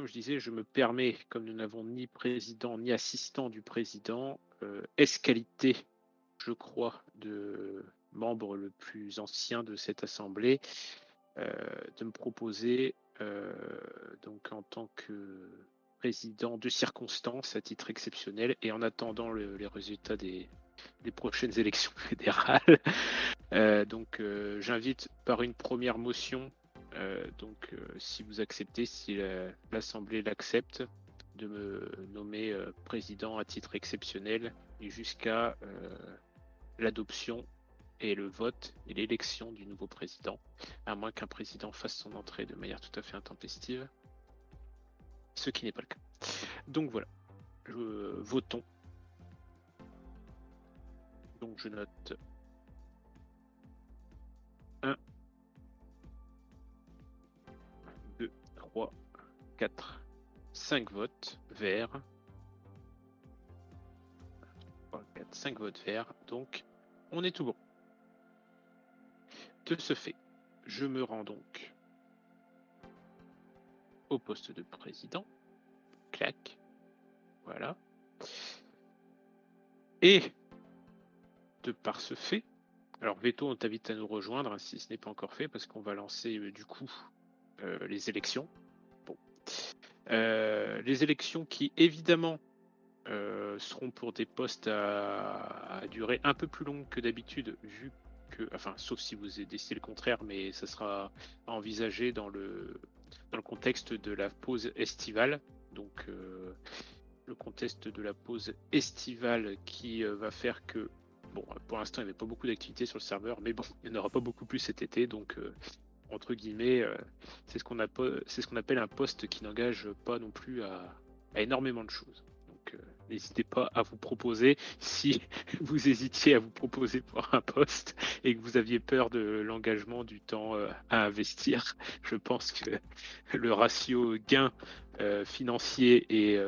comme je disais, je me permets, comme nous n'avons ni président ni assistant du président, qualité, je crois, de membre le plus ancien de cette assemblée, de me proposer, donc en tant que président de circonstance à titre exceptionnel et en attendant les résultats des prochaines élections fédérales. J'invite par une première motion, si vous acceptez, si l'Assemblée l'accepte, de me nommer président à titre exceptionnel et jusqu'à l'adoption et le vote et l'élection du nouveau président, à moins qu'un président fasse son entrée de manière tout à fait intempestive, ce qui n'est pas le cas. Donc voilà, votons. Donc je note 1, 2, 3, 4, 5 votes verts. 3, 4, 5 votes verts, donc on est tout bon. De ce fait, je me rends donc au poste de président. Clac. Voilà. Et de par ce fait, alors Veto, on t'invite à nous rejoindre hein, si ce n'est pas encore fait, parce qu'on va lancer du coup les élections. Bon. Les élections qui évidemment seront pour des postes à durée un peu plus longue que d'habitude, vu que, enfin, sauf si vous décidez le contraire, mais ça sera envisagé dans le contexte de la pause estivale. Donc, le contexte de la pause estivale qui va faire que, bon, pour l'instant, il n'y avait pas beaucoup d'activités sur le serveur, mais bon, il n'y en aura pas beaucoup plus cet été, donc entre guillemets, c'est ce qu'on appelle un poste qui n'engage pas non plus à énormément de choses. Donc, n'hésitez pas à vous proposer si vous hésitiez à vous proposer pour un poste et que vous aviez peur de l'engagement du temps à investir. Je pense que le ratio gain financier et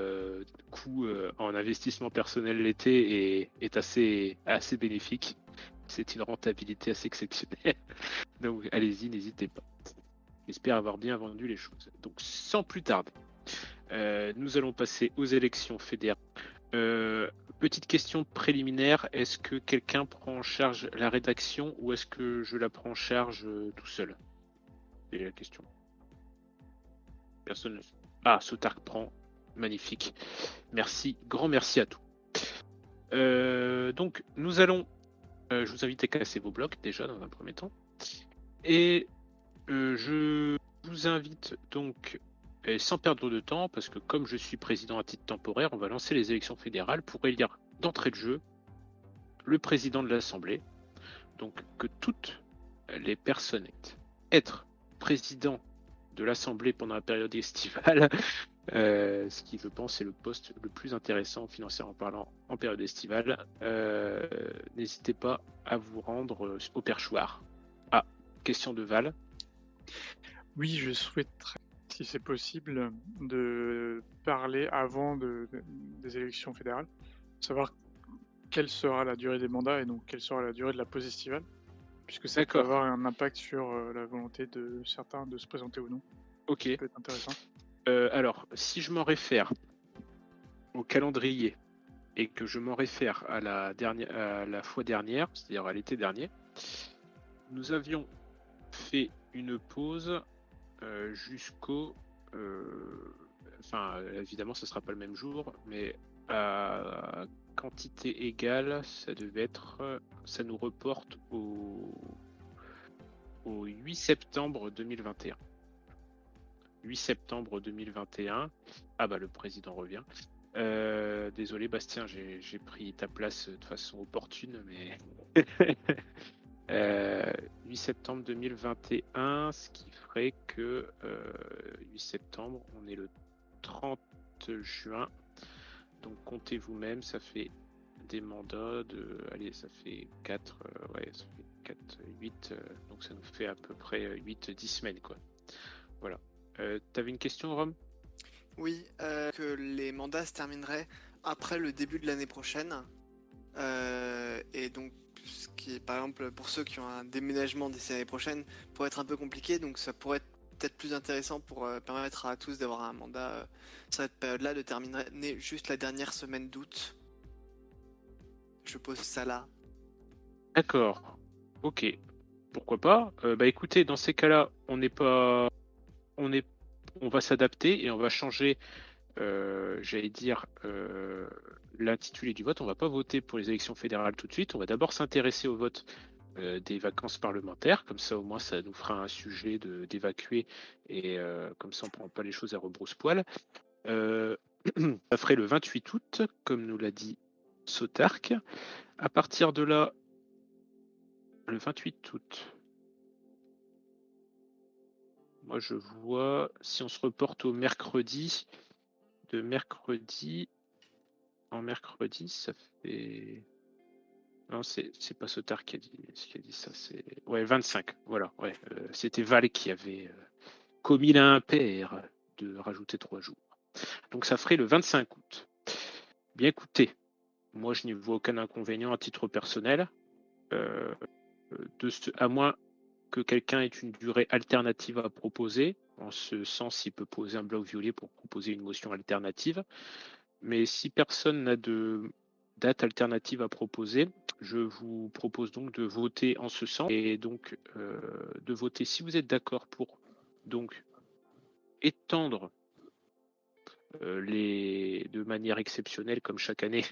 coût en investissement personnel l'été est assez bénéfique. C'est une rentabilité assez exceptionnelle. Donc allez-y, n'hésitez pas. J'espère avoir bien vendu les choses. Donc sans plus tarder, nous allons passer aux élections fédérales. Petite question préliminaire, est-ce que quelqu'un prend en charge la rédaction ou est-ce que je la prends en charge tout seul? C'est la question. Personne. Ah, Sotark prend. Magnifique. Merci, grand merci à tous. Donc nous allons. Je vous invite à casser vos blocs déjà dans un premier temps. Et je vous invite donc, sans perdre de temps, parce que comme je suis président à titre temporaire, on va lancer les élections fédérales pour élire d'entrée de jeu le président de l'Assemblée. Donc que toutes les personnes être président de l'Assemblée pendant la période estivale, ce qui je pense est le poste le plus intéressant financièrement parlant en période estivale. N'hésitez pas à vous rendre au perchoir. Ah, question de Val. Oui, je souhaiterais, si c'est possible, de parler avant des élections fédérales, savoir quelle sera la durée des mandats et donc quelle sera la durée de la pause estivale, puisque ça peut D'accord. avoir un impact sur la volonté de certains de se présenter ou non. Ok. Ça peut être intéressant. Alors, si je m'en réfère au calendrier et que je m'en réfère à la fois dernière, c'est-à-dire à l'été dernier, nous avions fait une pause jusqu'au... Enfin, évidemment, ce ne sera pas le même jour, mais à quantité égale, ça devait être... Ça nous reporte au 8 septembre 2021. 8 septembre 2021. Ah bah le président revient. Désolé Bastien, j'ai pris ta place de façon opportune, mais 8 septembre 2021, ce qui ferait que 8 septembre, on est le 30 juin. Donc comptez vous-même, ça fait des mandats de... Allez, ça fait 4, ouais, ça fait 4, 8, donc ça nous fait à peu près 8-10 semaines, quoi. Voilà. T'avais une question, Rome? Oui, que les mandats se termineraient après le début de l'année prochaine. Et donc, ce qui est, par exemple, pour ceux qui ont un déménagement d'ici l'année prochaine, pourrait être un peu compliqué. Donc, ça pourrait être peut-être plus intéressant pour permettre à tous d'avoir un mandat sur cette période-là, de terminer juste la dernière semaine d'août. Je pose ça là. D'accord. Ok. Pourquoi pas? Bah écoutez, dans ces cas-là, on va s'adapter et on va changer, j'allais dire, l'intitulé du vote. On va pas voter pour les élections fédérales tout de suite. On va d'abord s'intéresser au vote des vacances parlementaires. Comme ça, au moins, ça nous fera un sujet d'évacuer et comme ça, on prend pas les choses à rebrousse-poil. Ça ferait le 28 août, comme nous l'a dit Sotark. À partir de là, le 28 août. Moi, je vois, si on se reporte au mercredi, de mercredi en mercredi, ça fait. Non, c'est pas Sotar qui a dit ça, c'est. Ouais, 25, voilà, ouais. C'était Val qui avait commis l'impair de rajouter 3 jours. Donc ça ferait le 25 août. Bien écoutez, moi je n'y vois aucun inconvénient à titre personnel, à moins que quelqu'un ait une durée alternative à proposer. En ce sens, il peut poser un bloc violet pour proposer une motion alternative. Mais si personne n'a de date alternative à proposer, je vous propose donc de voter en ce sens et donc de voter si vous êtes d'accord pour donc étendre de manière exceptionnelle comme chaque année,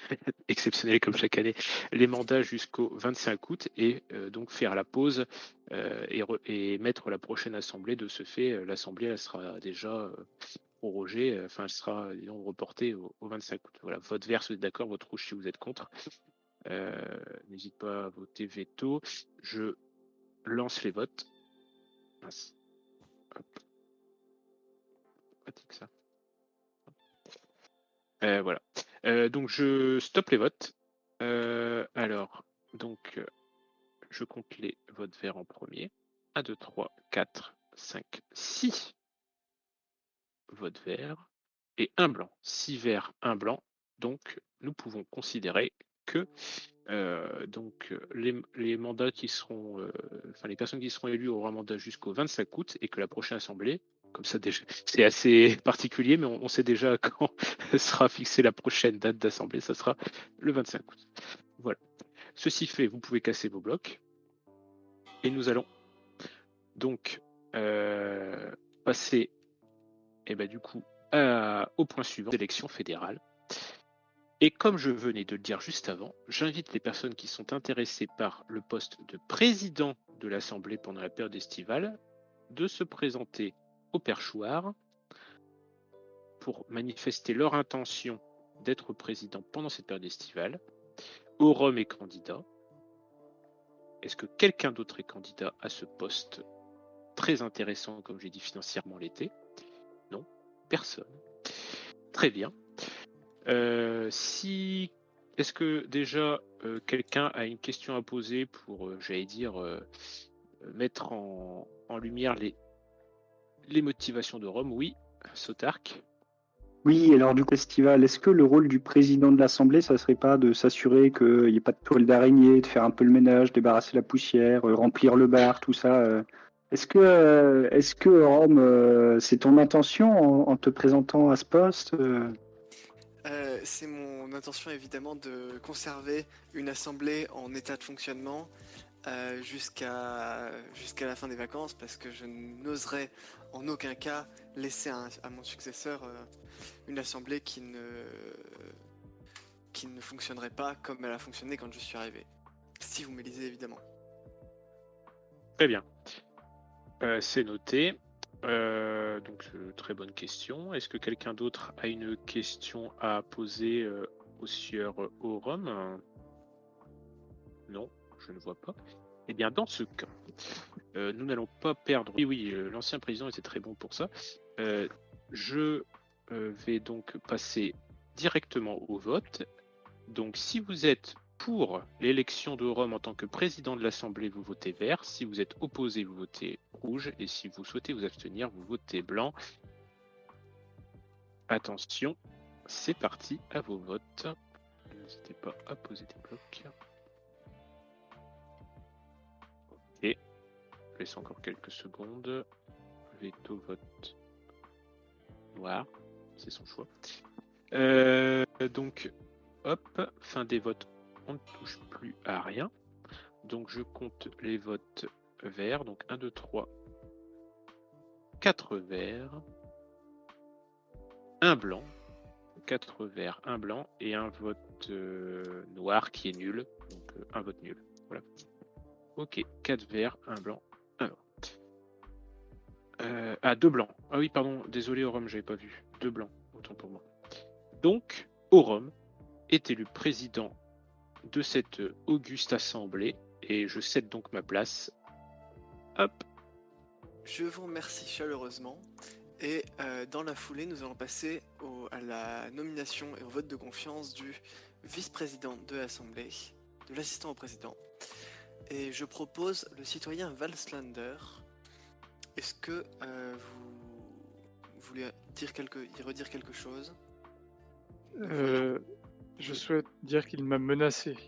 les mandats jusqu'au 25 août et donc faire la pause et mettre la prochaine assemblée. De ce fait, l'assemblée elle sera déjà prorogée, enfin elle sera disons, reportée au 25 août. Voilà, vote vert si vous êtes d'accord, vote rouge si vous êtes contre. N'hésite pas à voter veto. Je lance les votes. Mince. Hop. Pratique ça. Voilà. Donc je stoppe les votes. Alors, donc je compte les votes verts en premier. 1, 2, 3, 4, 5, 6 votes verts et un blanc. 6 verts, 1 blanc. Donc nous pouvons considérer que les mandats qui seront, les personnes qui seront élues auront un mandat jusqu'au 25 août et que la prochaine assemblée, comme ça déjà, c'est assez particulier, mais on sait déjà quand sera fixée la prochaine date d'assemblée, ça sera le 25 août. Voilà. Ceci fait, vous pouvez casser vos blocs et nous allons donc passer, du coup, au point suivant, l'élection fédérale. Et comme je venais de le dire juste avant, j'invite les personnes qui sont intéressées par le poste de président de l'Assemblée pendant la période estivale de se présenter au perchoir pour manifester leur intention d'être président pendant cette période estivale. Aurum est candidat. Est-ce que quelqu'un d'autre est candidat à ce poste très intéressant, comme j'ai dit financièrement l'été? Non, personne. Très bien. Est-ce que déjà quelqu'un a une question à poser pour, mettre en lumière les motivations de Rome? Oui, Sotark. Oui, alors du coup, festival, est-ce que le rôle du président de l'Assemblée, ça serait pas de s'assurer qu'il n'y ait pas de toile d'araignée, de faire un peu le ménage, débarrasser la poussière, remplir le bar, tout ça Est-ce que Rome, c'est ton intention en te présentant à ce poste C'est mon intention évidemment de conserver une assemblée en état de fonctionnement jusqu'à la fin des vacances, parce que je n'oserais en aucun cas laisser à mon successeur une assemblée qui ne fonctionnerait pas comme elle a fonctionné quand je suis arrivé. Si vous m'élisez évidemment. Très bien. C'est noté. Donc, très bonne question. Est-ce que quelqu'un d'autre a une question à poser au sieur Aurum? Non, je ne vois pas. Eh bien, dans ce cas, nous n'allons pas perdre. Oui, l'ancien président était très bon pour ça. Je vais donc passer directement au vote. Donc, si vous êtes pour l'élection de Rome en tant que président de l'Assemblée, vous votez vert. Si vous êtes opposé, vous votez rouge. Et si vous souhaitez vous abstenir, vous votez blanc. Attention, c'est parti à vos votes. N'hésitez pas à poser des blocs. Ok, je laisse encore quelques secondes. veto vote noir. C'est son choix. Donc, hop, fin des votes. On ne touche plus à rien. Donc, je compte les votes verts. Donc, 1, 2, 3, 4 verts. 1 blanc. 4 verts, 1 blanc et un vote noir qui est nul. Donc, un vote nul. Voilà. Ok, 4 verts, 1 blanc, 1 noir. 2 blancs. Ah oui, pardon, désolé Orum, j'avais pas vu. 2 blancs, autant pour moi. Donc, Orum est élu président de cette auguste assemblée et je cède donc ma place. Hop. Je vous remercie chaleureusement. Et dans la foulée, nous allons passer à la nomination et au vote de confiance du vice-président de l'Assemblée, de l'assistant au président. Et je propose le citoyen Valslander. Est-ce que vous voulez redire quelque chose? Je souhaite dire qu'il m'a menacé,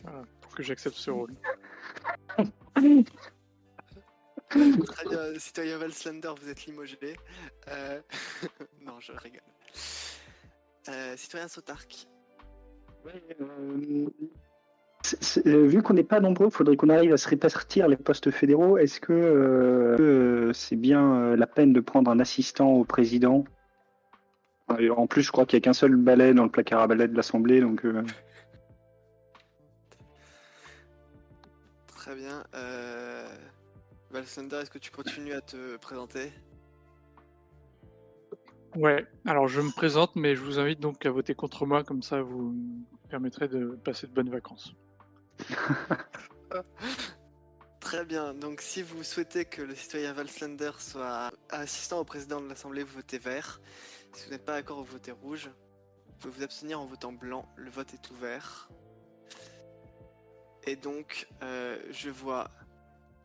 voilà, pour que j'accepte ce rôle. Très bien, citoyen Valslander, vous êtes limogé. Non, je rigole. Citoyen Sotark. Vu qu'on n'est pas nombreux, il faudrait qu'on arrive à se répartir les postes fédéraux. Est-ce que c'est bien la peine de prendre un assistant au président? En plus, je crois qu'il n'y a qu'un seul balai dans le placard à balai de l'Assemblée, donc... Très bien. Valslander, est-ce que tu continues à te présenter? Ouais, alors je me présente, mais je vous invite donc à voter contre moi, comme ça vous me permettrez de passer de bonnes vacances. Très bien, donc si vous souhaitez que le citoyen Valslander soit assistant au président de l'Assemblée, vous votez vert. Si vous n'êtes pas d'accord, vous votez rouge. Vous pouvez vous abstenir en votant blanc, le vote est ouvert. Et donc, je vois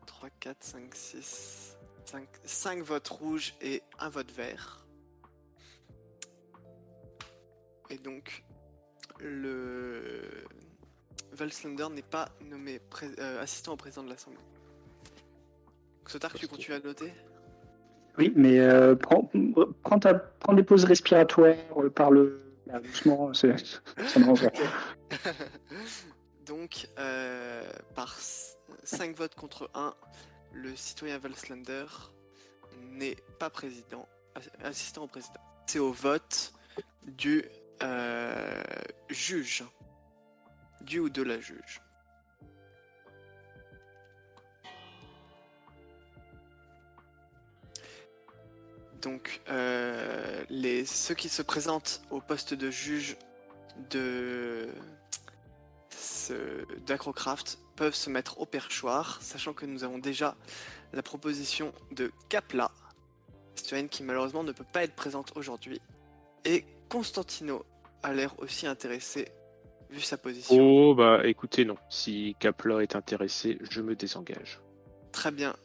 3, 4, 5, 6, 5 votes rouges et un vote vert. Et donc, le Valslander n'est pas nommé assistant au président de l'Assemblée. Sotark, tu continues à noter? Oui, mais prends des pauses respiratoires, parle doucement, ça me rend pas. Donc, par 5 votes contre 1, le citoyen Valslander n'est pas assistant au président. C'est au vote du juge, du ou de la juge. Donc, ceux qui se présentent au poste de juge d'Acrocraft peuvent se mettre au perchoir, sachant que nous avons déjà la proposition de Kapla, citoyenne qui malheureusement ne peut pas être présente aujourd'hui, et Constantino a l'air aussi intéressé vu sa position. Oh, bah écoutez, non. Si Kapla est intéressé, je me désengage. Très bien.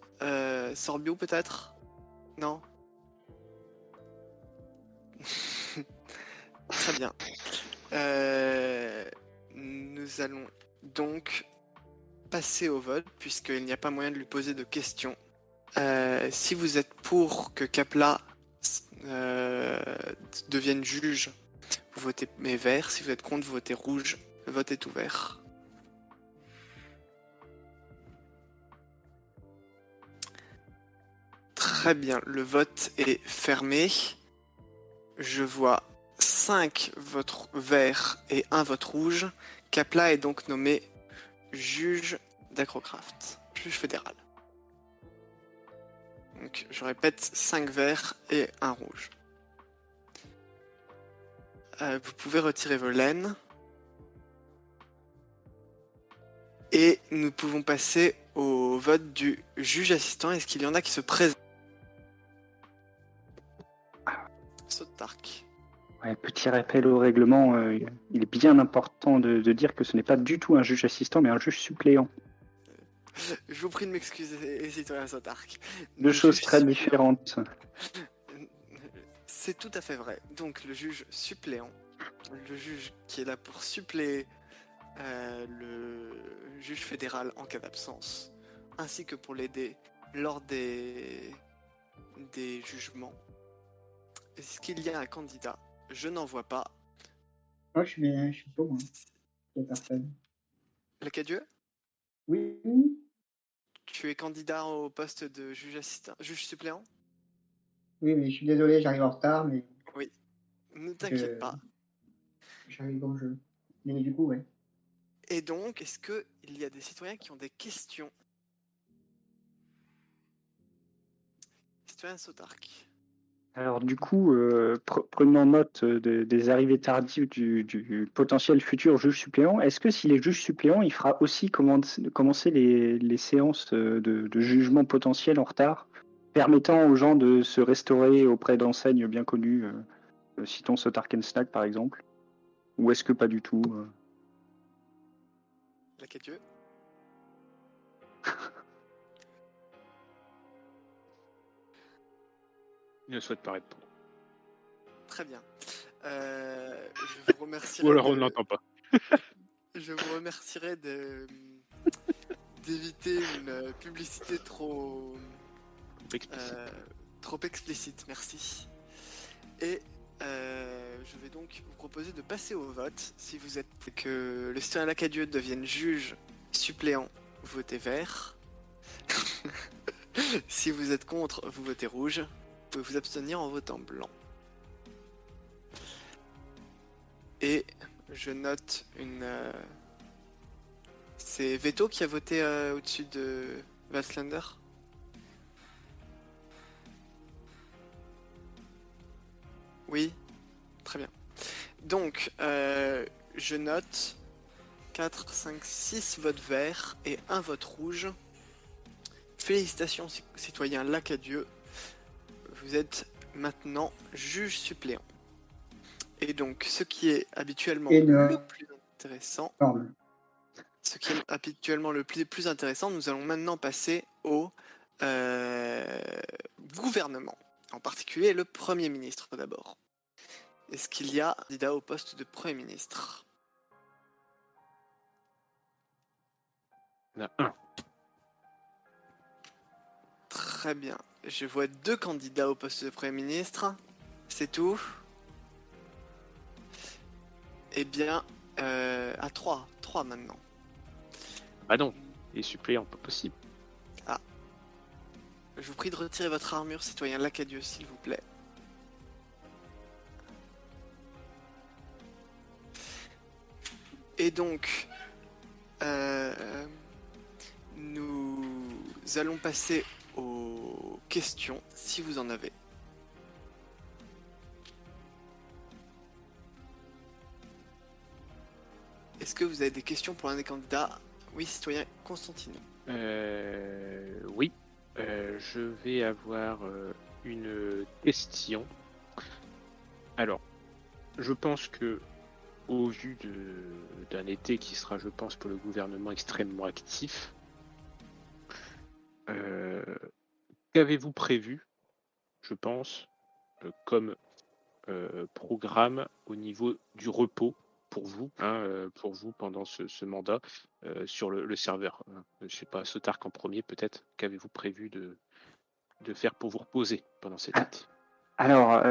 Sorbio peut-être? Non? Très bien. Nous allons donc passer au vote, puisqu'il n'y a pas moyen de lui poser de questions. Si vous êtes pour que Kapla devienne juge, vous votez vert. Si vous êtes contre, vous votez rouge. Le vote est ouvert. Très bien, le vote est fermé. Je vois 5 votes verts et 1 vote rouge. Kapla est donc nommé juge d'Acrocraft, juge fédéral. Donc je répète, 5 verts et 1 rouge. Vous pouvez retirer vos laines. Et nous pouvons passer au vote du juge assistant. Est-ce qu'il y en a qui se présentent? Sotark. Ouais, petit rappel au règlement, il est bien important de dire que ce n'est pas du tout un juge assistant, mais un juge suppléant. Je vous prie de m'excuser, citoyen Sotark. Deux choses très différentes. C'est tout à fait vrai. Donc le juge suppléant, le juge qui est là pour suppléer le juge fédéral en cas d'absence, ainsi que pour l'aider lors des des jugements. Est-ce qu'il y a un candidat? Je n'en vois pas. Moi, je suis pour moi. Il y a personne. Lacadieu, Oui, tu es candidat au poste de juge assistant, juge suppléant? oui, mais je suis désolé, j'arrive en retard, mais Oui. Ne t'inquiète pas. j'arrive dans le jeu. Mais du coup, ouais. Et donc, est-ce qu'il y a des citoyens qui ont des questions? Citoyen Sotark. Alors du coup, prenant note des arrivées tardives du potentiel futur juge suppléant, est-ce que s'il est juge suppléant, il fera aussi commencer les séances de jugement potentiel en retard, permettant aux gens de se restaurer auprès d'enseignes bien connues, citons Sotark and Snack par exemple, ou est-ce que pas du tout Lacadieu. Il ne souhaite pas répondre. Très bien. Je vous remercierai Ou alors on de- ne l'entend pas. Je vous remercierai d'éviter une publicité Explicite. trop explicite, merci. Et je vais donc vous proposer de passer au vote. Si vous êtes que le citoyen Lacadieu devienne juge suppléant, vous votez vert. Si vous êtes contre, vous votez rouge. Vous pouvez vous abstenir en votant blanc. Et je note c'est Veto qui a voté au-dessus de Valslander. Oui, très bien. Donc, je note 4, 5, 6 votes verts et 1 vote rouge. Félicitations, citoyen Lacadieu. Vous êtes maintenant juge suppléant. Et donc, ce qui est habituellement le plus intéressant, plus intéressant, nous allons maintenant passer au gouvernement. En particulier le Premier ministre d'abord. Est-ce qu'il y a un candidat au poste de Premier ministre? Il y en a un. Très bien. Je vois 2 candidats au poste de Premier ministre. C'est tout? Eh bien, à 3. 3 maintenant. Bah non, les suppléants, pas possible. Je vous prie de retirer votre armure, citoyen Lacadieu, s'il vous plaît. Et donc, nous allons passer aux questions, si vous en avez. Est-ce que vous avez des questions pour l'un des candidats? Oui, citoyen Constantino. Oui. Je vais avoir une question. Alors, je pense que au vu d'un été qui sera, je pense, pour le gouvernement extrêmement actif, qu'avez-vous prévu, je pense, comme programme au niveau du repos pour vous, pendant ce mandat sur le serveur? Je sais pas, Sotark en premier peut-être. Qu'avez-vous prévu de faire pour vous reposer pendant cet été? Alors,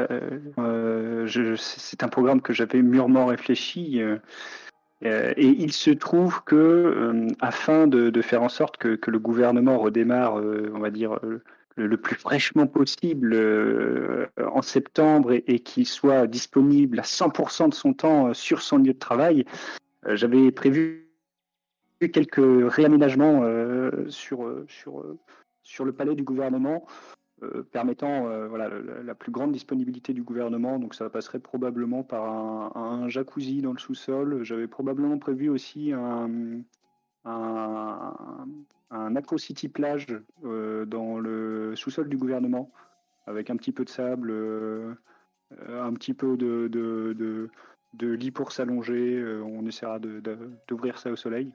c'est un programme que j'avais mûrement réfléchi. Et il se trouve que, afin de faire en sorte que le gouvernement redémarre, on va dire, le plus fraîchement possible en septembre et qu'il soit disponible à 100% de son temps sur son lieu de travail, j'avais prévu quelques réaménagements sur le palais du gouvernement, permettant voilà, la plus grande disponibilité du gouvernement. Donc ça passerait probablement par un jacuzzi dans le sous-sol. J'avais probablement prévu aussi un Acro City plage dans le sous-sol du gouvernement, avec un petit peu de sable, un petit peu de lit pour s'allonger. On essaiera d'ouvrir ça au soleil.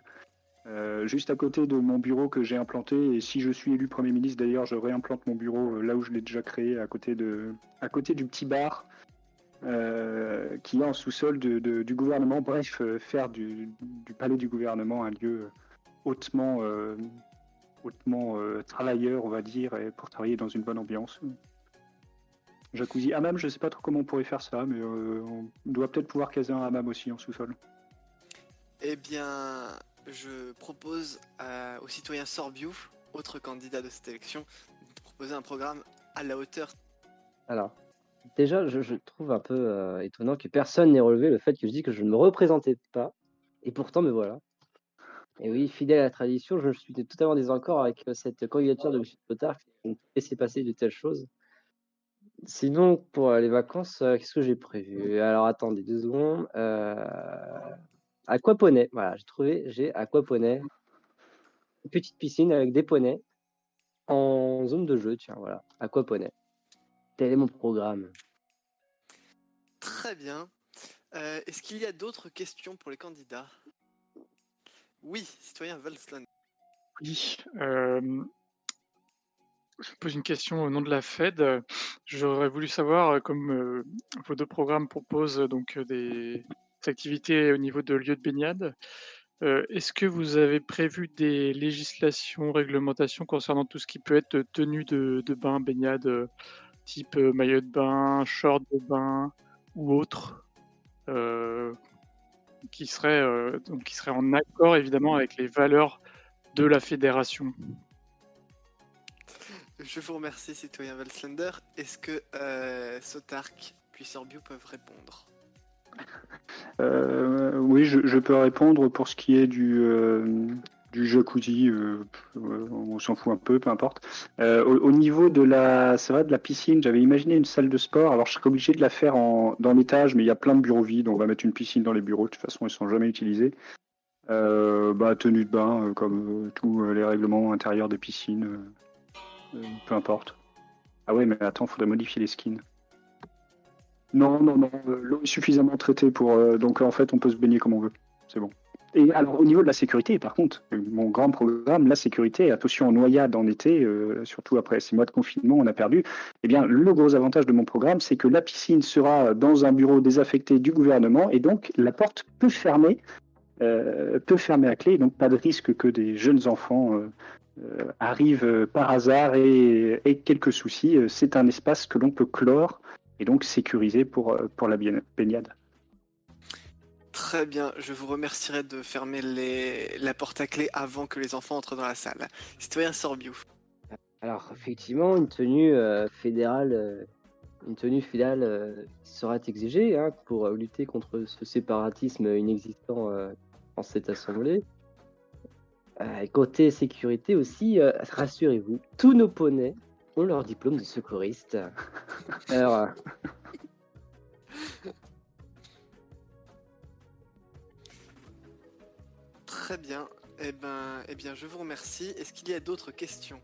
Juste à côté de mon bureau que j'ai implanté, et si je suis élu Premier ministre d'ailleurs, je réimplante mon bureau là où je l'ai déjà créé, à côté du petit bar qui est en sous-sol du gouvernement. Bref, faire du palais du gouvernement un lieu hautement hautement travailleur, on va dire, et pour travailler dans une bonne ambiance. Jacuzzi, hammam, je sais pas trop comment on pourrait faire ça, mais on doit peut-être pouvoir caser un hammam aussi en sous-sol. Eh bien, je propose au citoyen Sorbiou, autre candidat de cette élection, de proposer un programme à la hauteur. Alors, déjà, je trouve un peu étonnant que personne n'ait relevé le fait que je dis que je ne me représentais pas. Et pourtant, me voilà. Et oui, fidèle à la tradition, je suis totalement désaccord avec cette candidature de M. Potard qui a laissé passer de telles choses. Sinon, pour les vacances, qu'est-ce que j'ai prévu? Alors, attendez 2 secondes. Aquaponais, voilà, j'ai aquaponais. Une petite piscine avec des poneys en zone de jeu, tiens, voilà, aquaponais. Tel est mon programme. Très bien. Est-ce qu'il y a d'autres questions pour les candidats? Oui, citoyen Valsland. Oui. Je pose une question au nom de la Fed. J'aurais voulu savoir, comme vos 2 programmes proposent donc des activités au niveau de lieux de baignade, est-ce que vous avez prévu des législations, réglementations concernant tout ce qui peut être tenue de bain, baignade, type maillot de bain, short de bain ou autre, qui serait en accord évidemment avec les valeurs de la fédération? Je vous remercie, citoyen Valslander. Est-ce que Sotark puis Sorbiou peuvent répondre? Oui, je peux répondre pour ce qui est du jacuzzi, on s'en fout un peu, peu importe. Au niveau de c'est vrai, de la piscine, j'avais imaginé une salle de sport. Alors je serais obligé de la faire dans l'étage, mais il y a plein de bureaux vides. On va mettre une piscine dans les bureaux. De toute façon, ils sont jamais utilisés. Tenue de bain, comme tous les règlements intérieurs des piscines, peu importe. Ah ouais, mais attends, faudrait modifier les skins. Non, l'eau est suffisamment traitée pour. Donc en fait, on peut se baigner comme on veut. C'est bon. Et alors, au niveau de la sécurité, par contre, mon grand programme, la sécurité, attention aux noyades en été, surtout après ces mois de confinement, on a perdu. Eh bien, le gros avantage de mon programme, c'est que la piscine sera dans un bureau désaffecté du gouvernement et donc la porte peut fermer à clé. Donc, pas de risque que des jeunes enfants arrivent par hasard et quelques soucis. C'est un espace que l'on peut clore et donc sécurisé pour la baignade. Très bien, je vous remercierai de fermer la porte à clé avant que les enfants entrent dans la salle. Citoyen Sorbiou. Alors, effectivement, une tenue fédérale sera exigée pour lutter contre ce séparatisme inexistant en cette assemblée. Côté sécurité aussi, rassurez-vous, tous nos poneys ont leur diplôme de secouriste. Alors, Très bien. Eh bien, je vous remercie. Est-ce qu'il y a d'autres questions?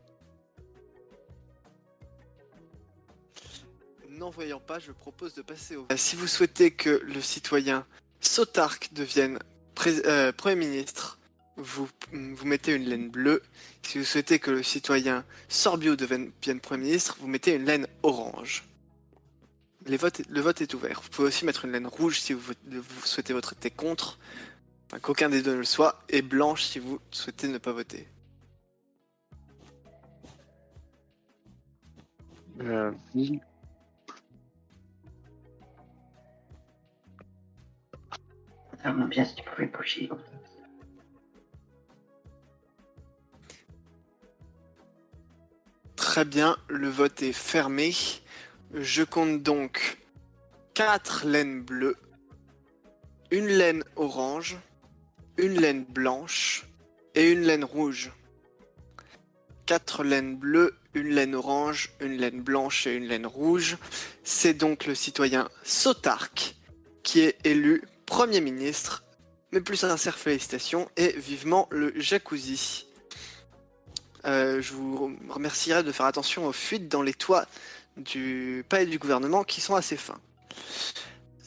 N'en voyant pas, je propose de passer au... Si vous souhaitez que le citoyen Sotark devienne Premier ministre, vous mettez une laine bleue. Si vous souhaitez que le citoyen Sorbiou devienne Premier ministre, vous mettez une laine orange. Le vote est ouvert. Vous pouvez aussi mettre une laine rouge si vous souhaitez voter contre, enfin, qu'aucun des deux ne le soit, et blanche si vous souhaitez ne pas voter. Vraiment bien si tu pouvais bouger. Très bien, le vote est fermé. Je compte donc 4 laines bleues, une laine orange, une laine blanche et une laine rouge. 4 laines bleues, une laine orange, une laine blanche et une laine rouge. C'est donc le citoyen Sotark qui est élu Premier ministre. Mes plus sincères félicitations et vivement le jacuzzi. Je vous remercierai de faire attention aux fuites dans les toits du palais du gouvernement qui sont assez fins.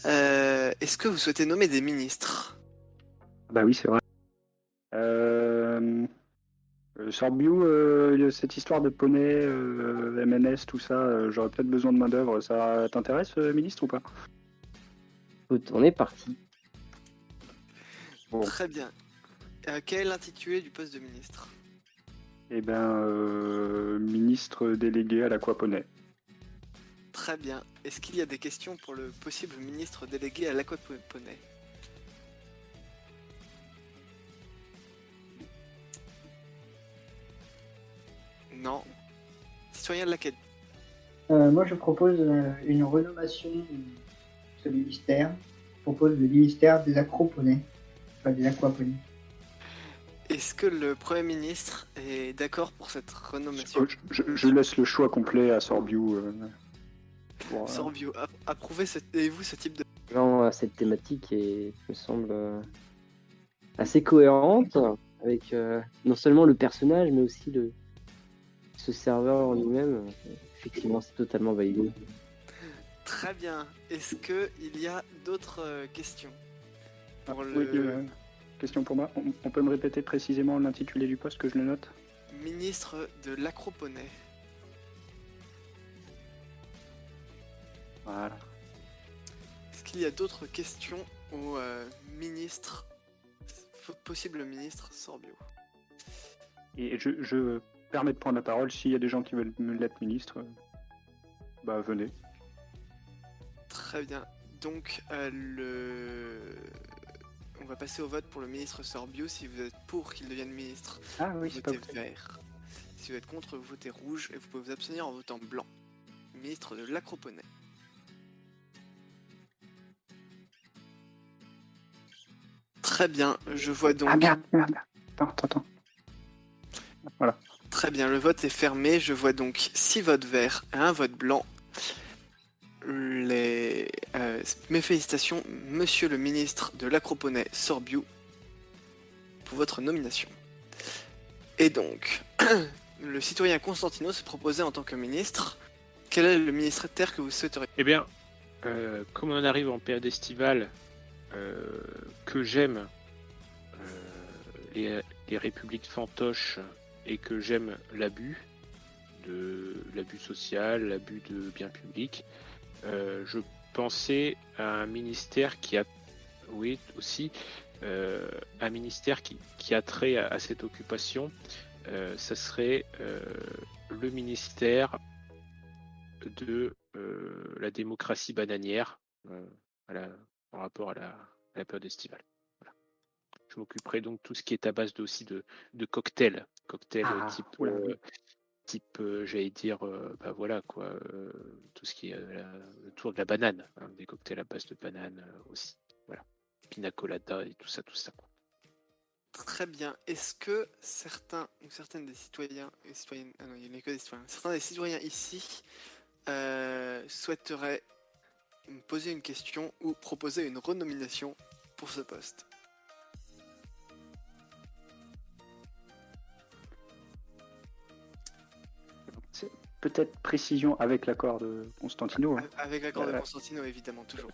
Est-ce que vous souhaitez nommer des ministres? Bah oui, c'est vrai. Sorbiou, cette histoire de poney, MNS, tout ça, j'aurais peut-être besoin de main-d'œuvre. Ça t'intéresse, ministre, ou pas? écoute, on est parti. Bon. Très bien. Quel est l'intitulé du poste de ministre? Eh ben, ministre délégué à l'aquaponie. Très bien. Est-ce qu'il y a des questions pour le possible ministre délégué à l'aquaponie? Non. Citoyen de l'Académie. Moi, je propose une renommation de ce ministère. Je propose le ministère des acroponais, enfin des aquaponies. Est-ce que le Premier ministre est d'accord pour cette renommation? Je laisse le choix complet à Sorbiu. Sorbio, approuvez-vous ce type de... Genre, cette thématique me semble assez cohérente avec non seulement le personnage, mais aussi ce serveur en lui-même. Effectivement, c'est totalement validé. Très bien. Est-ce qu'il y a d'autres questions pour Oui, question pour moi. On peut me répéter précisément l'intitulé du poste que je le note? ministre de l'aquaponie? Voilà. Est-ce qu'il y a d'autres questions au possible ministre Sorbio? Et je permets de prendre la parole. S'il y a des gens qui veulent me l'être ministre, bah venez. Très bien. Donc, on va passer au vote pour le ministre Sorbio. Si vous êtes pour qu'il devienne ministre, Ah oui, vous c'est pas votez vert. Si vous êtes contre, vous votez rouge. Et vous pouvez vous abstenir en votant blanc. Ministre de l'aquaponie. Très bien. Je vois donc... Ah merde. Attends. Voilà. Très bien, le vote est fermé. Je vois donc 6 votes verts et 1 vote blanc. Mes félicitations, monsieur le ministre de l'aquaponie Sorbiu, pour votre nomination. Et donc, le citoyen Constantino se proposait en tant que ministre. Quel est le ministère que vous souhaiteriez? Eh bien, comme on arrive en période estivale, que j'aime les républiques fantoches et que j'aime l'abus social, l'abus de biens publics, je pensais à un ministère qui a, oui aussi, un ministère qui a trait à cette occupation. Ça serait le ministère de la démocratie bananière en rapport à la période estivale. Voilà. Je m'occuperai donc de tout ce qui est à base de cocktails type j'allais dire, voilà quoi, tout ce qui est autour de la banane, hein, des cocktails à base de banane aussi. Voilà, pina colada et tout ça. Quoi. Très bien. Est-ce que certains ou certaines des citoyens et citoyennes, ah non, il n'y en a que des citoyens, certains des citoyens ici souhaiteraient me poser une question ou proposer une renomination pour ce poste? Peut-être précision avec l'accord de Constantino. Hein. Avec l'accord de Constantino, évidemment, toujours.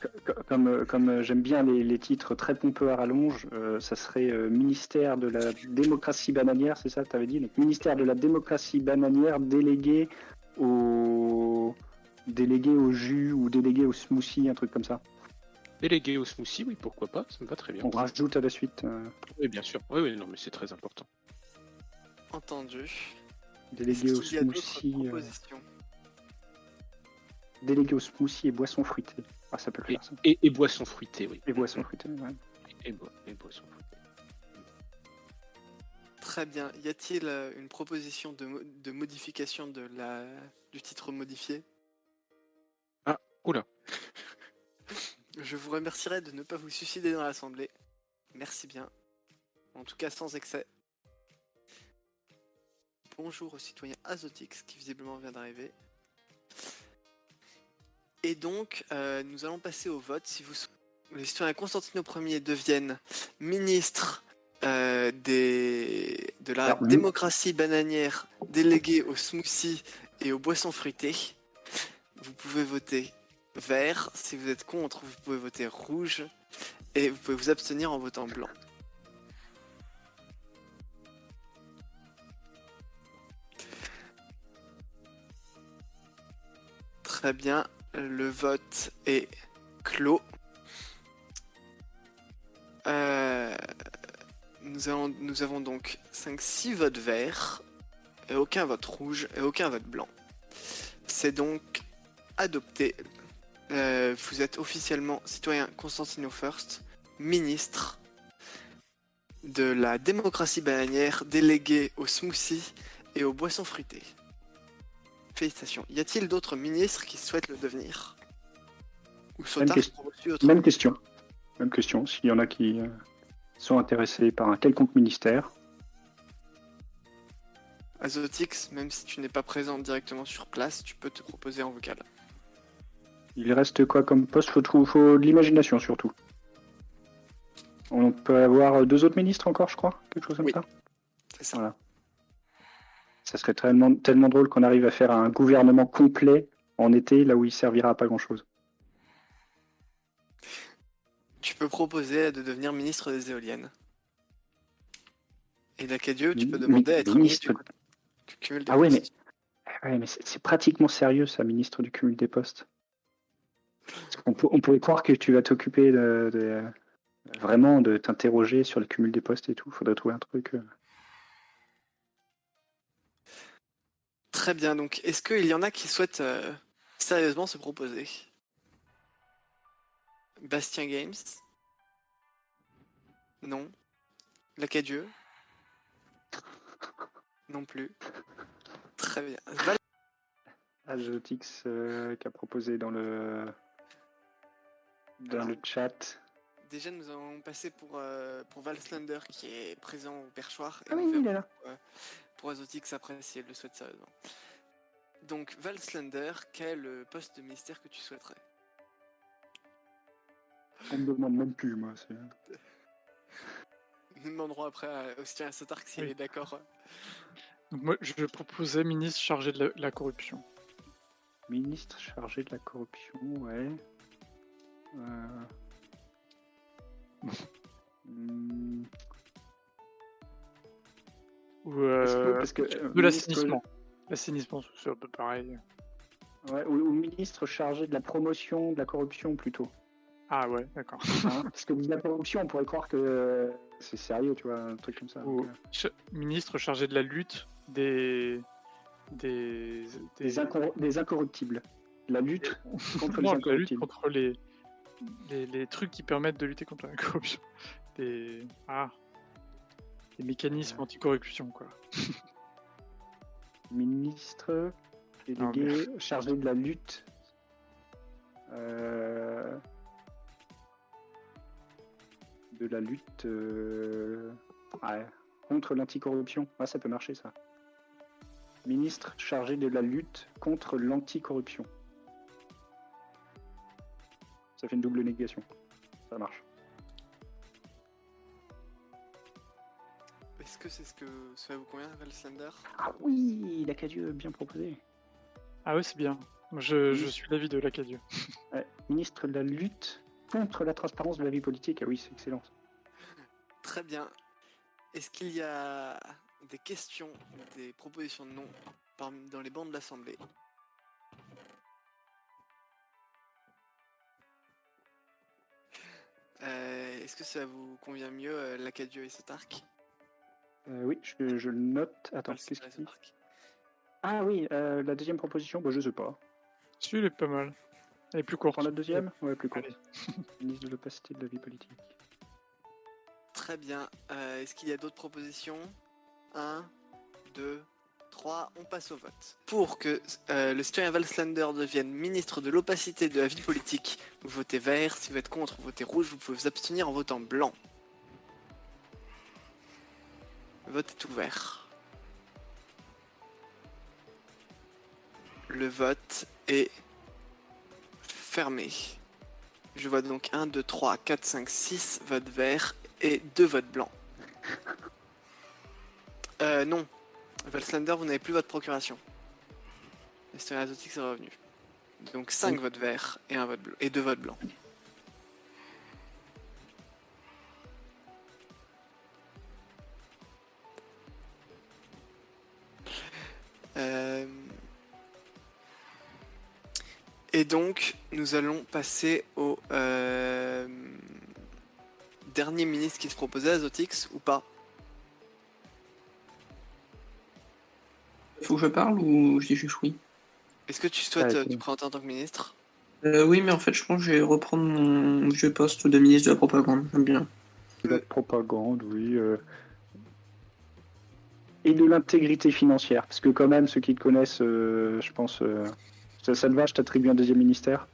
Comme j'aime bien les titres très pompeux à rallonge, ça serait ministère de la démocratie bananière, c'est ça que tu avais dit? Donc, ministère de la démocratie bananière délégué au jus ou délégué au smoothie, un truc comme ça. Délégué au smoothie, oui, pourquoi pas, ça me va très bien. On rajoute à la suite. Oui, bien sûr. Oui, non, mais c'est très important. Entendu. Délégué au smoothie. Délégué au smoothie et boissons fruitées. Ah, ça peut le faire, ça. Et boissons fruitées, oui. Et boissons fruitées, ouais. Et boissons fruitées. Très bien. Y a-t-il une proposition de modification du titre modifié? Ah, oula. Je vous remercierai de ne pas vous suicider dans l'assemblée. Merci bien. En tout cas, sans excès. Bonjour au citoyen Azotix qui visiblement vient d'arriver. Et donc, nous allons passer au vote. Si le citoyen Constantino Ier devienne ministre de la démocratie bananière délégué aux smoothies et aux boissons fruitées, vous pouvez voter vert. Si vous êtes contre, vous pouvez voter rouge. Et vous pouvez vous abstenir en votant blanc. Très bien, le vote est clos. Nous avons donc 5-6 votes verts, et aucun vote rouge et aucun vote blanc. C'est donc adopté. Vous êtes officiellement citoyen Constantino First, ministre de la démocratie bananière, délégué aux smoothies et aux boissons fruitées. Félicitations. Y a-t-il d'autres ministres qui souhaitent le devenir? Ou Sotar promotion autre Même question. Même question. S'il y en a qui sont intéressés par un quelconque ministère. Azotix, même si tu n'es pas présent directement sur place, tu peux te proposer en vocal. Il reste quoi comme poste? Faut de l'imagination surtout. On peut avoir 2 autres ministres encore, je crois. Quelque chose comme Oui. ça. C'est ça. Voilà. Ça serait tellement drôle qu'on arrive à faire un gouvernement complet en été, là où il servira à pas grand-chose. Tu peux proposer de devenir ministre des éoliennes. Et Lacadieu, tu peux demander à être ministre du cumul des Ah ouais, postes. mais c'est pratiquement sérieux, ça, ministre du cumul des postes. On pourrait croire que tu vas t'occuper vraiment de t'interroger sur le cumul des postes et tout. Faudrait trouver un truc. Très bien, donc est-ce qu'il y en a qui souhaitent sérieusement se proposer? Bastien Games? Non. Lacadieu? Non plus. Très bien. Azotix qui a proposé dans le chat. Déjà, nous allons passer pour Valslander qui est présent au perchoir. Et Ah oui, on il verra est là. pour Azotix après si elle le souhaite sérieusement. Donc, Valslander, quel est le poste de ministère que tu souhaiterais? On me demande même plus, moi. Nous demanderons après à Ostien Sotark s'il Oui. est d'accord. Donc moi, je proposais ministre chargé de la corruption. Ministre chargé de la corruption, ouais. Ou parce que, de ministre- l'assainissement. L'assainissement, c'est un peu pareil. Ouais, ou ministre chargé de la promotion de la corruption plutôt. Ah ouais, d'accord. Hein, parce que de la corruption, on pourrait croire que c'est sérieux, tu vois, un truc comme ça. Ou Donc, ministre chargé de la lutte des des incorruptibles. La lutte contre les Non, de la lutte incorruptibles. contre les trucs qui permettent de lutter contre la corruption. Des mécanismes anticorruption, quoi. Ministre délégué chargé de la lutte. De la lutte contre l'anticorruption. Ah, ça peut marcher, ça. Ministre chargé de la lutte contre l'anticorruption. Ça fait une double négation. Ça marche. Est-ce que c'est ce que ça vous convient, Valslander? Ah oui, Lacadieu, bien proposé. Ah ouais, c'est bien. Moi, je suis l'avis de l'Acadieu. Ouais, ministre de la lutte contre la transparence de la vie politique. Ah oui, c'est excellent. Très bien. Est-ce qu'il y a des questions, des propositions de nom dans les bancs de l'Assemblée? Est-ce que ça vous convient mieux, Lacadieu et Sotark? Oui, je le note. Attends, qu'est-ce qu'il dit? Sotark. Ah oui, la deuxième proposition, bah, je sais pas. Celui-là est pas mal. Elle est plus courte. Prends la deuxième? Ouais, plus courte. Allez. Ministre de l'opacité de la vie politique. Très bien. Est-ce qu'il y a d'autres propositions? 1, 2, 3, on passe au vote. Pour que le citoyen Valslander devienne ministre de l'opacité de la vie politique, vous votez vert. Si vous êtes contre, vous votez rouge. Vous pouvez vous abstenir en votant blanc. Le vote est ouvert. Le vote est fermé. Je vois donc 1, 2, 3, 4, 5, 6 votes verts et 2 votes blancs. Non. Valslander, vous n'avez plus votre procuration. Le citoyen Azotix est revenu. Donc 5 votes verts et 1 vote bleu et 2 votes blancs. Et donc, nous allons passer au dernier ministre qui se proposait, Azotix, ou pas? Faut que je parle ou je dis juste oui? Est-ce que tu souhaites Ouais, te présenter en tant que ministre? Oui, mais en fait, je pense que je vais reprendre mon vieux poste de ministre de la propagande. J'aime bien. de la propagande, oui. Et de l'intégrité financière. Parce que quand même, ceux qui te connaissent, je pense... ça te va, je t'attribue un deuxième ministère?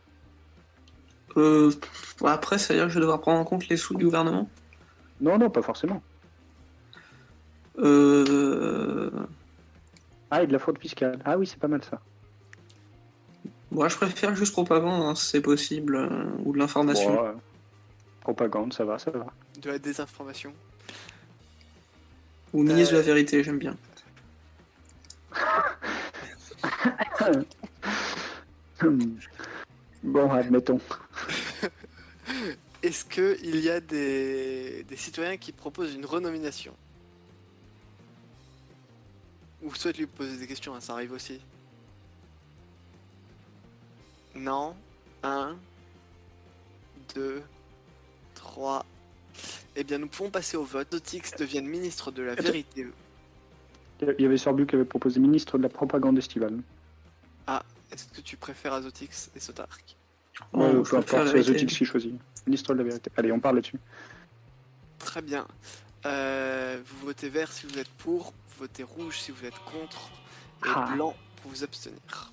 Après, ça veut dire que je vais devoir prendre en compte les sous du gouvernement. Non, non, pas forcément. Euh... Ah, et de la fraude fiscale. Ah oui, c'est pas mal ça. Moi, je préfère juste propagande, hein, si c'est possible, ou de l'information. Bon, propagande, ça va, ça va. De la désinformation? Ou ministre de la vérité, j'aime bien. Bon, admettons. Est-ce qu'il y a des citoyens qui proposent une renomination? Ou souhaitent lui poser des questions, hein, ça arrive aussi. Non. 1, 2, 3. Eh bien, nous pouvons passer au vote. Azotix devienne ministre de la vérité. Il y avait Sorbu qui avait proposé ministre de la propagande estivale. Ah, est-ce que tu préfères Azotix et Sotark? Ouais, Oh, peu importe, c'est Azotix qui choisit. Ministre de la vérité. Allez, on parle là-dessus. Très bien. Vous votez vert si vous êtes pour, vous votez rouge si vous êtes contre, et blanc pour vous abstenir.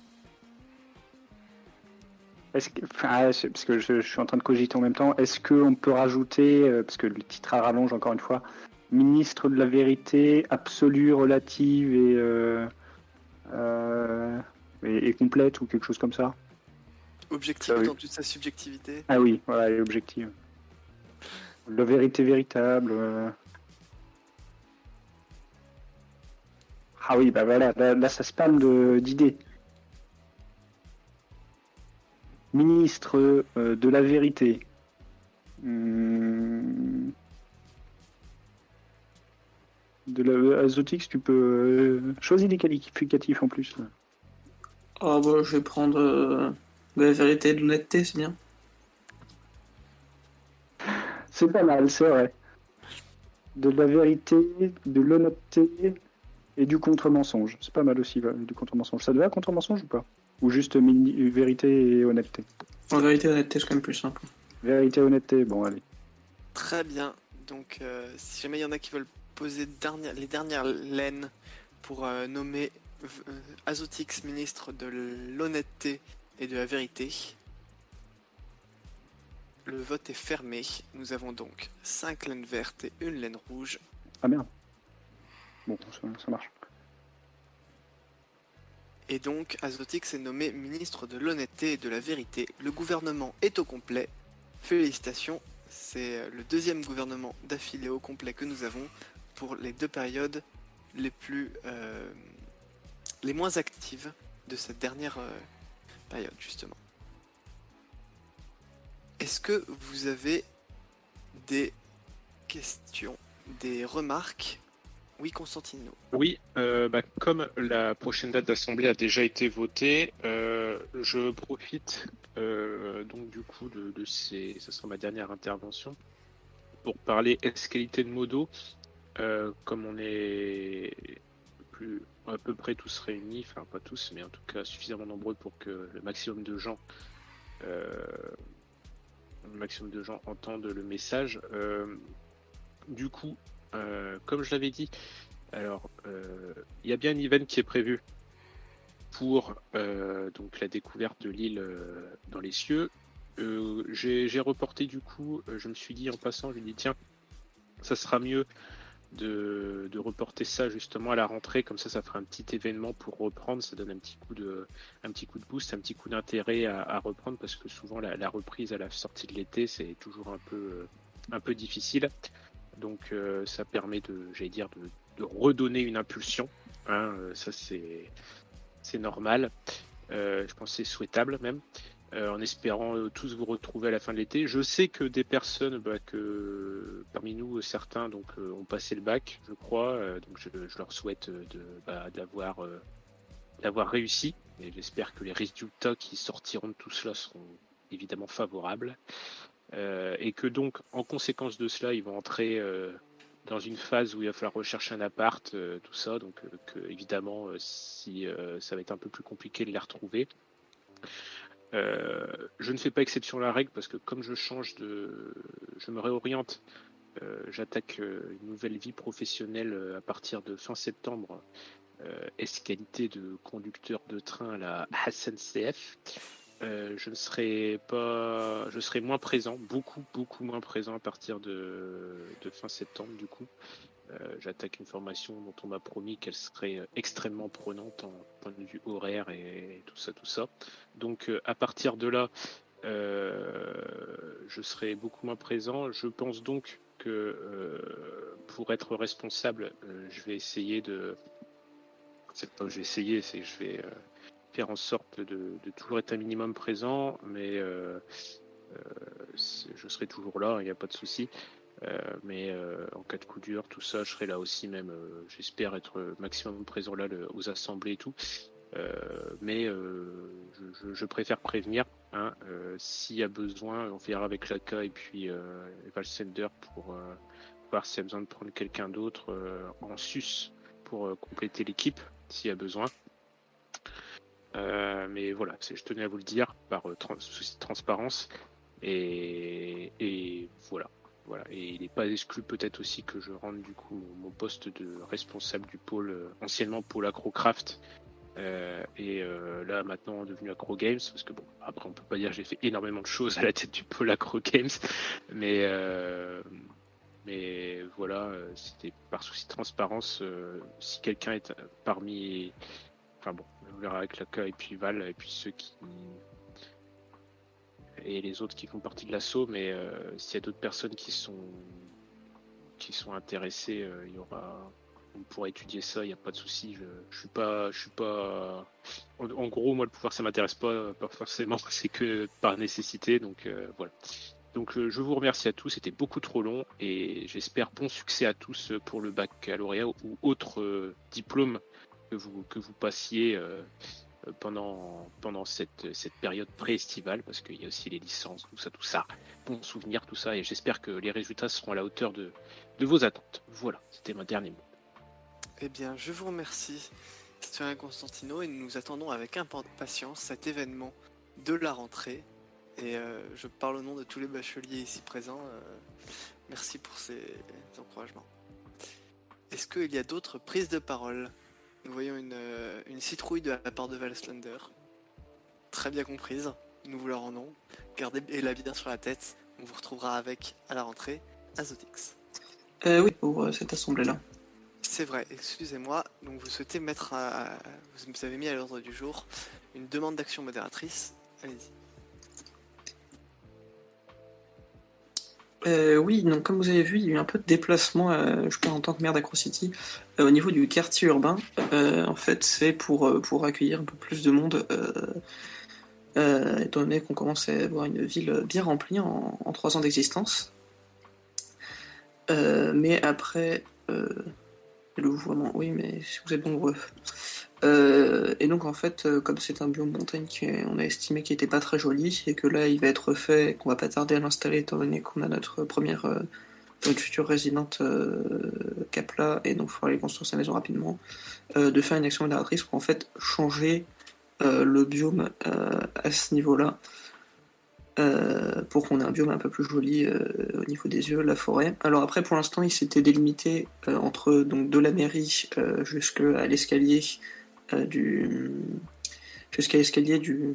Est-ce que, parce que je suis en train de cogiter en même temps, est-ce qu'on peut rajouter, parce que le titre à rallonge encore une fois, ministre de la vérité absolue, relative et complète ou quelque chose comme ça? Objectif Ah oui. dans toute sa subjectivité. Ah oui, voilà, et objective. La vérité véritable. Ah oui, bah voilà, là ça spam d'idées. Ministre de la vérité. De la Azotix, tu peux choisir des qualificatifs en plus. Ah bah, je vais prendre de la vérité et de l'honnêteté, c'est bien. C'est pas mal, c'est vrai. De la vérité, de l'honnêteté et du contre-mensonge. C'est pas mal aussi, du contre-mensonge. Ça te va, contre-mensonge ou pas? Ou juste vérité et honnêteté? En vérité et honnêteté, c'est quand même plus simple. Vérité et honnêteté, bon allez. Très bien. Donc, si jamais il y en a qui veulent poser les dernières laines pour nommer Azotix ministre de l'honnêteté et de la vérité, le vote est fermé. Nous avons donc 5 laines vertes et 1 laine rouge. Ah merde. Bon, ça marche. Et donc, Azotix est nommé ministre de l'honnêteté et de la vérité. Le gouvernement est au complet. Félicitations, c'est le deuxième gouvernement d'affilée au complet que nous avons pour les 2 périodes les moins actives de cette dernière période, justement. Est-ce que vous avez des questions, des remarques? Oui, Constantino. Oui, comme la prochaine date d'assemblée a déjà été votée, je profite donc du coup ça sera ma dernière intervention pour parler qualité de modo. Comme on est à peu près tous réunis, enfin pas tous, mais en tout cas suffisamment nombreux pour que le maximum de gens entendent le message. Du coup, comme je l'avais dit, alors il y a bien un event qui est prévu pour donc la découverte de l'île dans les cieux. J'ai reporté du coup, je me suis dit en passant, je me dis tiens, ça sera mieux de reporter ça justement à la rentrée, comme ça fera un petit événement pour reprendre, ça donne un petit coup de boost, un petit coup d'intérêt à reprendre, parce que souvent la reprise à la sortie de l'été c'est toujours un peu difficile, donc ça permet de redonner une impulsion, hein, ça c'est normal, je pense que c'est souhaitable même. En espérant tous vous retrouver à la fin de l'été. Je sais que des personnes, que parmi nous, certains ont passé le bac, je crois, donc je leur souhaite d'avoir réussi, et j'espère que les résultats qui sortiront de tout cela seront évidemment favorables, et que donc, en conséquence de cela, ils vont entrer dans une phase où il va falloir rechercher un appart, tout ça, donc évidemment, si ça va être un peu plus compliqué de les retrouver. Je ne fais pas exception à la règle parce que comme je me réoriente, j'attaque une nouvelle vie professionnelle à partir de fin septembre, qualité de conducteur de train à la SNCF. Je serai moins présent, beaucoup moins présent à partir de fin septembre du coup. J'attaque une formation dont on m'a promis qu'elle serait extrêmement prenante en point de vue horaire et tout ça. Donc à partir de là, je serai beaucoup moins présent. Je pense donc que pour être responsable, je vais essayer de... C'est pas que je vais essayer, c'est que je vais faire en sorte de toujours être un minimum présent, mais je serai toujours là, il n'y a pas de souci. Mais en cas de coup dur, tout ça, je serai là aussi même. J'espère être maximum présent là aux assemblées et tout. Mais je préfère prévenir. Hein, s'il y a besoin, on verra avec Laka et puis Valsender pour voir s'il y a besoin de prendre quelqu'un d'autre en sus pour compléter l'équipe, s'il y a besoin. Mais voilà, je tenais à vous le dire par souci de transparence. Et voilà. Et il n'est pas exclu peut-être aussi que je rende du coup mon poste de responsable du pôle, anciennement pôle Acrocraft, et là maintenant devenu Acro Games, parce que bon, après on peut pas dire que j'ai fait énormément de choses à la tête du pôle Acro Games, mais voilà, c'était par souci de transparence. Si quelqu'un est parmi, enfin bon, on verra avec Laka et puis Val et puis ceux qui et les autres qui font partie de l'assaut, mais s'il y a d'autres personnes qui sont intéressées, on pourra étudier ça, il n'y a pas de souci. Je suis pas en gros, moi le pouvoir ça m'intéresse pas forcément, c'est que par nécessité, donc voilà. Donc je vous remercie à tous, c'était beaucoup trop long et j'espère bon succès à tous pour le baccalauréat ou autre diplôme que vous passiez pendant cette période pré-estivale, parce qu'il y a aussi les licences, tout ça, bons souvenirs, tout ça, et j'espère que les résultats seront à la hauteur de vos attentes. Voilà, c'était mon dernier mot. Eh bien, je vous remercie, citoyen Constantino, et nous attendons avec impatience cet événement de la rentrée. Et je parle au nom de tous les bacheliers ici présents. Merci pour ces encouragements. Est-ce qu'il y a d'autres prises de parole? Nous voyons une citrouille de la part de Valslander. Très bien comprise, nous vous la rendons. Gardez-la bien sur la tête, on vous retrouvera avec à la rentrée, Azotix. Oui, pour cette assemblée-là. C'est vrai, excusez-moi. Donc vous souhaitez vous avez mis à l'ordre du jour une demande d'action modératrice. Allez-y. Oui, donc comme vous avez vu, il y a eu un peu de déplacement, je pense en tant que maire d'Acro-City, au niveau du quartier urbain. En fait, c'est pour accueillir un peu plus de monde, étant donné qu'on commence à avoir une ville bien remplie en 3 ans d'existence. Mais après, le vouvoiement, oui, mais si vous êtes nombreux. Et donc en fait, comme c'est un biome montagne qu'on a estimé qu'il était pas très joli, et que là il va être fait, qu'on va pas tarder à l'installer étant donné qu'on a notre future résidente Capla, et donc il faudra aller construire sa maison rapidement, de faire une action modératrice pour en fait changer le biome à ce niveau-là, pour qu'on ait un biome un peu plus joli au niveau des yeux, la forêt. Alors après, pour l'instant, il s'était délimité entre donc de la mairie jusqu'à l'escalier du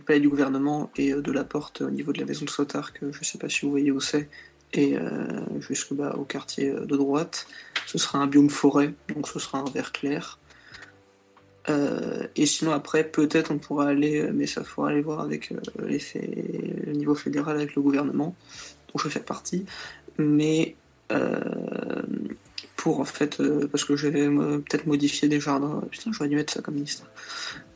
palais du gouvernement et de la porte au niveau de la maison de Sotar, que je sais pas si vous voyez où c'est, et jusque au quartier de droite. Ce sera un biome forêt, donc ce sera un vert clair. Et sinon après peut-être on pourra aller, mais ça faudra aller voir avec le niveau fédéral avec le gouvernement dont je fais partie, mais pour en fait parce que je vais peut-être modifier des jardins. Putain, j'aurais dû mettre ça comme liste.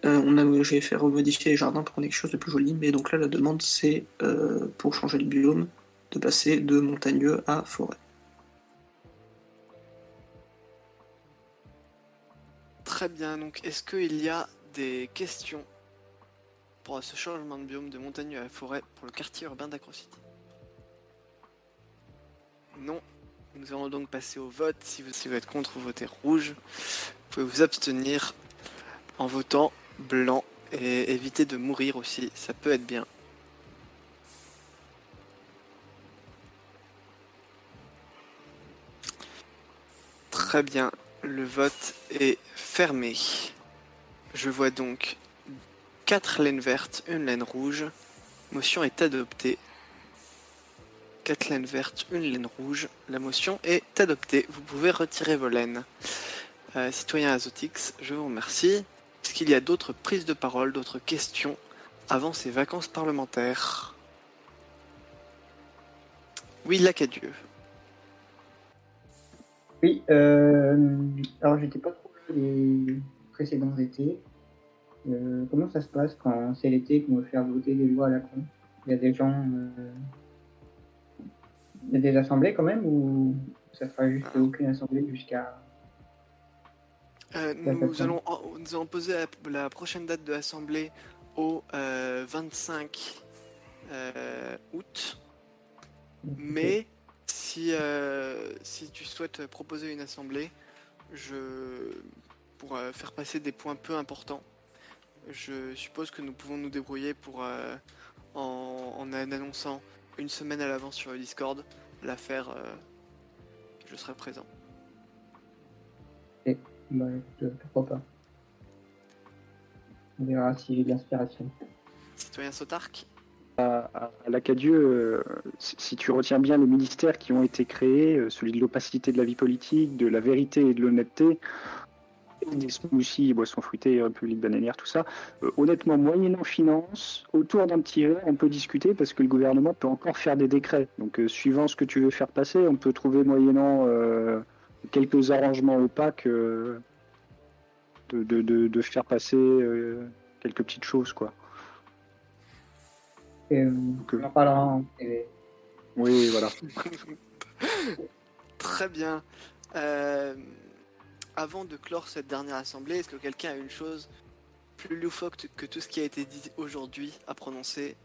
J'ai fait remodifier les jardins pour qu'on ait quelque chose de plus joli, mais donc là la demande c'est pour changer le biome de passer de montagneux à forêt. Très bien, donc est-ce qu'il y a des questions pour ce changement de biome de montagneux à forêt pour le quartier urbain d'Acro-City? Non. Nous allons donc passer au vote. Si vous êtes contre, vous votez rouge. Vous pouvez vous abstenir en votant blanc et éviter de mourir aussi, ça peut être bien. Très bien, le vote est fermé. Je vois donc 4 laines vertes, 1 laine rouge. Motion est adoptée. 4 laines vertes, 1 laine rouge. La motion est adoptée. Vous pouvez retirer vos laines. Citoyen Azotix, je vous remercie. Est-ce qu'il y a d'autres prises de parole, d'autres questions avant ces vacances parlementaires? Oui, Lacadieu. Oui, alors j'étais pas trop là les précédents étés. Comment ça se passe quand c'est l'été qu'on veut faire voter des lois à la con? Il y a des gens, il y a des assemblées quand même ou ça sera juste aucune assemblée jusqu'à... Nous allons poser la prochaine date de l'assemblée au 25 août. Mais si tu souhaites proposer une assemblée, pour faire passer des points peu importants, je suppose que nous pouvons nous débrouiller pour, en annonçant une semaine à l'avance sur le Discord, la faire, je serai présent. Ok, bah, pourquoi pas. On verra si j'ai de l'inspiration. Citoyen Sotark. À l'Acadieu, si tu retiens bien les ministères qui ont été créés, celui de l'opacité de la vie politique, de la vérité et de l'honnêteté, et des smoothies, boissons fruitées, République bananière, tout ça, honnêtement, moyennant finance, autour d'un petit verre, on peut discuter parce que le gouvernement peut encore faire des décrets. Donc, suivant ce que tu veux faire passer, on peut trouver moyennant quelques arrangements opaques de faire passer quelques petites choses, quoi. On en parlera en TV. Oui, voilà. Très bien. Avant de clore cette dernière assemblée, est-ce que quelqu'un a une chose plus loufoque que tout ce qui a été dit aujourd'hui à prononcer?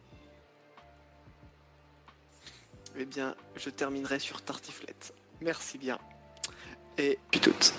Eh bien, je terminerai sur tartiflette. Merci bien. Et puis toutes.